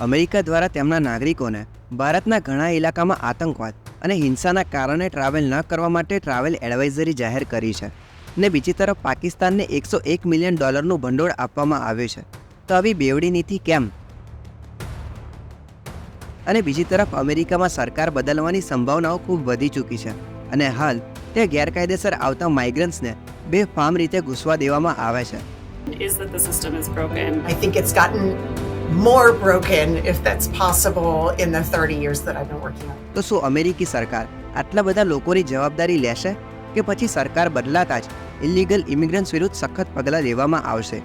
America દ્વારા તેમના નાગરિકોને ભારતના ઘણા ઇલાકામાં આતંકવાદ અને હિંસાના કારણે ટ્રાવેલ ન કરવા માટે ટ્રાવેલ એડવાઇઝરી જાહેર કરી છે ને બીજી તરફ પાકિસ્તાનને $101 મિલિયન ભંડોળ આપવામાં આવ્યું છે. તો આવી બેવડી નીતિ કેમ? અને બીજી તરફ અમેરિકામાં સરકાર બદલવાની સંભાવનાઓ ખૂબ વધી ચૂકી છે અને હાલ તે ગેરકાયદેસર આવતા માઇગ્રન્ટ્સને બેફામ રીતે ઘૂસવા દેવામાં આવે છે. Is that the system is broken. I think it's gotten more broken, if that's possible, in the 30 years that I've been working on. તો શું અમેરિકી સરકાર આટલા બધા લોકોની જવાબદારી લેશે કે પછી સરકાર બદલાતા જ ઇલીગલ ઇમિગ્રન્ટ્સ વિરુદ્ધ સખત પગલાં લેવામાં આવશે?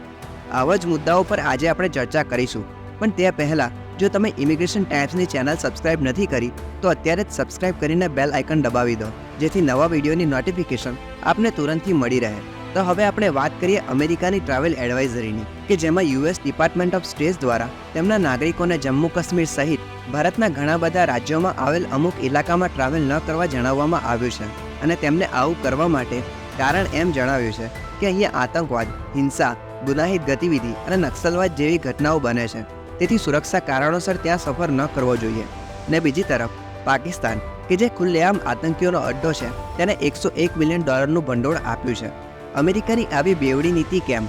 આવા જ મુદ્દાઓ પર આજે આપણે ચર્ચા કરીશું. પણ તે પહેલાં જો તમે ઇમિગ્રેશન ટાઈમ્સની ચેનલ સબસ્ક્રાઇબ નથી કરી તો અત્યારે જ સબસ્ક્રાઇબ કરીને બેલ આઇકન દબાવી દો, જેથી નવા વિડીયોની નોટિફિકેશન આપને તુરંતથી મળી રહે. તો હવે આપણે વાત કરીએ અમેરિકાની ટ્રાવેલ એડવાઇઝરીની, કે જેમાં યુએસ ડિપાર્ટમેન્ટ ઓફ સ્ટેટ દ્વારા તેમના નાગરિકોને જમ્મુ કાશ્મીર સહિત ભારતના ઘણા બધા રાજ્યોમાં આવેલ અમુક ઇલાકામાં ટ્રાવેલ ન કરવા જણાવવામાં આવ્યું છે અને તેમને આવું કરવા માટે કારણ એમ જણાવ્યું છે કે અહીંયા આતંકવાદ, હિંસા, ગુનાહિત ગતિવિધિ અને નક્સલવાદ જેવી ઘટનાઓ બને છે, તેથી સુરક્ષા કારણોસર ત્યાં સફર ન કરવો જોઈએ. ને બીજી તરફ પાકિસ્તાન, કે જે ખુલ્લેઆમ આતંકીઓનો અડ્ડો છે, તેને $101 મિલિયન ભંડોળ આપ્યું છે. અમેરિકાની આવી બેવડી નીતિ કેમ?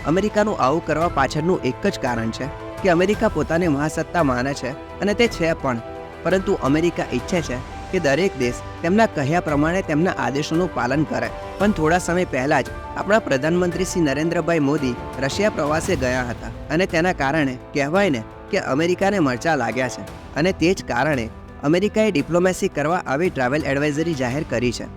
અમેરિકાનું આવું કરવા પાછળનું એક જ કારણ છે કે અમેરિકા પોતાને મહાસત્તા માને છે અને તે છે પણ, પરંતુ અમેરિકા ઈચ્છે છે કે દરેક દેશ તેમના કહ્યા પ્રમાણે તેમના આદેશોનું પાલન કરે. પણ થોડા સમય પહેલાં જ આપણા પ્રધાનમંત્રી શ્રી નરેન્દ્રભાઈ મોદી રશિયા પ્રવાસે ગયા હતા અને તેના કારણે કહેવાય ને કે અમેરિકાને મરચા લાગ્યા છે અને તે જ કારણે અમેરિકાએ ડિપ્લોમેસી કરવા આવી ટ્રાવેલ એડવાઇઝરી જાહેર કરી છે.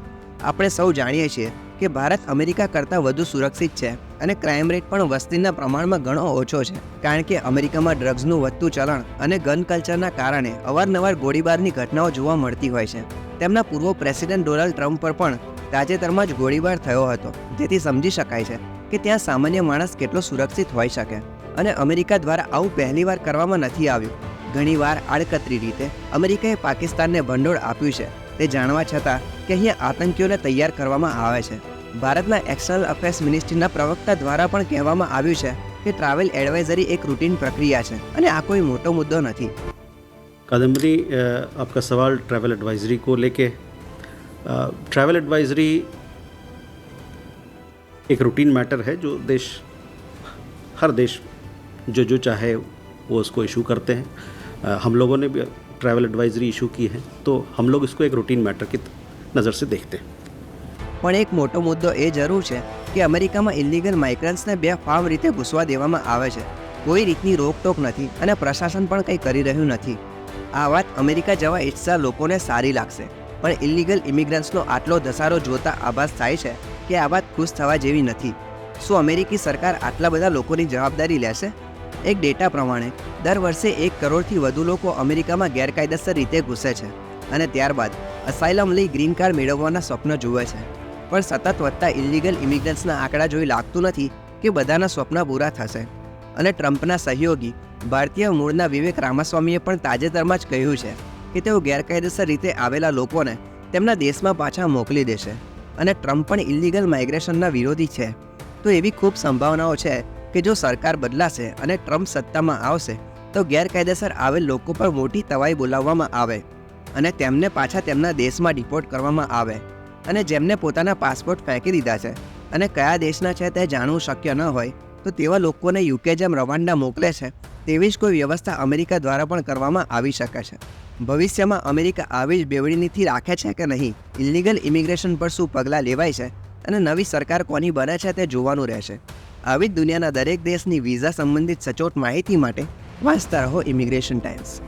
આપણે સૌ જાણીએ છીએ કે ભારત અમેરિકા કરતાં વધુ સુરક્ષિત છે અને ક્રાઇમ રેટ પણ વસ્તીના પ્રમાણમાં ઘણો ઓછો છે, કારણ કે અમેરિકામાં ડ્રગ્સનું વધતું ચલણ અને ગન કલ્ચરના કારણે અવારનવાર ગોળીબારની ઘટનાઓ જોવા મળતી હોય છે. તેમના પૂર્વ પ્રેસિડેન્ટ ડોનાલ્ડ ટ્રમ્પ પર પણ તાજેતરમાં જ ગોળીબાર થયો હતો, જેથી સમજી શકાય છે કે ત્યાં સામાન્ય માણસ કેટલો સુરક્ષિત હોઈ શકે. અને અમેરિકા દ્વારા આવું પહેલીવાર કરવામાં નથી આવ્યું. ઘણીવાર આડકતરી રીતે અમેરિકાએ પાકિસ્તાનને ભંડોળ આપ્યું છે, તે જાણવા છતાં કે અહીંયા આતંકીઓને તૈયાર કરવામાં આવે છે. ભારતના એક્સટર્નલ અફેર્સ મિનિસ્ટ્રીના પ્રવક્તા દ્વારા પણ કહેવામાં આવ્યું છે કે ટ્રાવેલ એડવાઇઝરી એક રૂટીન પ્રક્રિયા છે અને આ કોઈ મોટો મુદ્દો નથી. कादम्बरी आपका सवाल ट्रैवल एडवाइज़री को लेके ट्रैवल एडवाइज़री एक रूटीन मैटर है जो हर देश जो चाहे वो उसको इशू करते हैं. हम लोगों ने भी ट्रैवल एडवाइज़री इशू की है, तो हम लोग इसको एक रूटीन मैटर की नज़र से देखते हैं. પણ એક મોટો મુદ્દો એ જરૂર છે કે અમેરિકામાં ઇલીગલ માઇગ્રન્ટ્સને બેફામ રીતે ઘૂસવા દેવામાં આવે છે. કોઈ રીતની રોકટોક નથી અને પ્રશાસન પણ કંઈ કરી રહ્યું નથી. આ વાત અમેરિકા જવા ઈચ્છતા લોકોને સારી લાગશે, પણ ઇલીગલ ઇમિગ્રન્ટ્સનો આટલો ધસારો જોતા આભાસ થાય છે કે આ વાત ખુશ થવા જેવી નથી. શું અમેરિકી સરકાર આટલા બધા લોકોની જવાબદારી લેશે? એક ડેટા પ્રમાણે દર વર્ષે 1 કરોડથી વધુ લોકો અમેરિકામાં ગેરકાયદેસર રીતે ઘૂસે છે અને ત્યારબાદ અસાઇલમ લઈ ગ્રીન કાર્ડ મેળવવાના સ્વપ્ન જુએ છે. પણ સતત વધતા ઇલીગલ ઇમિગ્રન્ટ્સના આંકડા જોઈ લાગતું નથી કે બધાના સ્વપ્ન પૂરા થશે. અને ટ્રમ્પના સહયોગી ભારતીય મૂળના વિવેક રામાસ્વામીએ પણ તાજેતરમાં જ કહ્યું છે કે તેઓ ગેરકાયદેસર રીતે આવેલા લોકોને તેમના દેશમાં પાછા મોકલી દેશે. અને ટ્રમ્પ પણ ઇલીગલ માઇગ્રેશનના વિરોધી છે. તો એવી ખૂબ સંભાવનાઓ છે કે જો સરકાર બદલાશે અને ટ્રમ્પ સત્તામાં આવશે તો ગેરકાયદેસર આવેલ લોકો પર મોટી તવાઈ બોલાવવામાં આવે અને તેમને પાછા તેમના દેશમાં ડિપોર્ટ કરવામાં આવે. અને જેમને પોતાના પાસપોર્ટ ફેંકી દીધા છે અને કયા દેશના છે તે જાણવું શક્ય ન હોય તો તેવા લોકોને યુકે જેમ રવાંડા મોકલે છે, તેવી જ કોઈ વ્યવસ્થા અમેરિકા દ્વારા પણ કરવામાં આવી શકે છે. ભવિષ્યમાં અમેરિકા આવી જ બેવડી નીતિ રાખે છે કે નહીં? ઇલીગલ ઇમિગ્રેશન પર શું પગલાં લેવાય છે અને નવી સરકાર કોની બને છે તે જોવાનું રહેશે. આવી જ દુનિયાના દરેક દેશની વિઝા સંબંધિત સચોટ માહિતી માટે વાંચતા રહો ઇમિગ્રેશન ટાઈમ્સ.